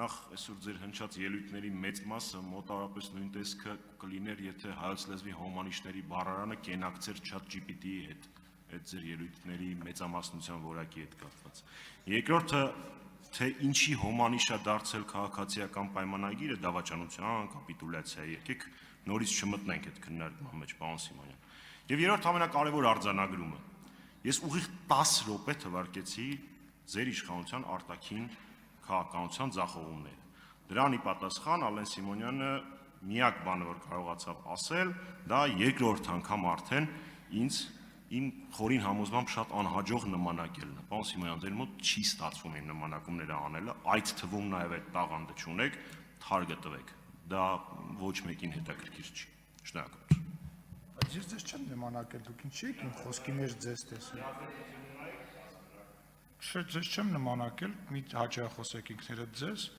նախ այսօր ձեր հնչած ելույթների մեծ մասը մոտավորապես նույն տեսքը կլիներ, եթե հայոց լեզվի հոմանիշների բառարանը կենակցեր ChatGPT-ի հետ, այդ ձեր ելույթների մեծամասնության որակի հետ կապված։ Երկրորդը, թե ինչի հոմանիշ է դարձել քաղաքացիական պայմանագիրը, դավաճանության, կապիտուլյացիա, եկեք նորից չմտնենք այդ քննարկման մեջ, պարոն Սիմոնյան։ Եվ երրորդ ամենակարևոր արձանագրումը, ես ուղիղ 10 րոպե թվարկեցի ձեր իշխանության արտաքին քաղաքականության ձախողումները։ Դրան ի պատասխան Ալեն Սիմոնյանը միակ բանը, որ կարողացավ ասել, դա երկրորդ անգամ արդեն ինձ իմ խորին համոզմամբ շատ անհաջող նմանակելն է։ Պարոն Սիմոնյան, ձեր մոտ չի ստացվում իմ նմանակումները անելը, այդ թվում նաև այդ տաղանդը չունեք, թարգը տվեք։ Դա ոչ մեկին հետաքրքիր չի։ Շնորհակալություն։ Բայց ես ձեզ չեմ նմանակել, դուք ինչի եք իմ խոսքի մեջ ձեզ տեսել։ Չէ, ձեզ չեմ նմանակել, մի հաճախ խոսեք ինքներդ ձեզ։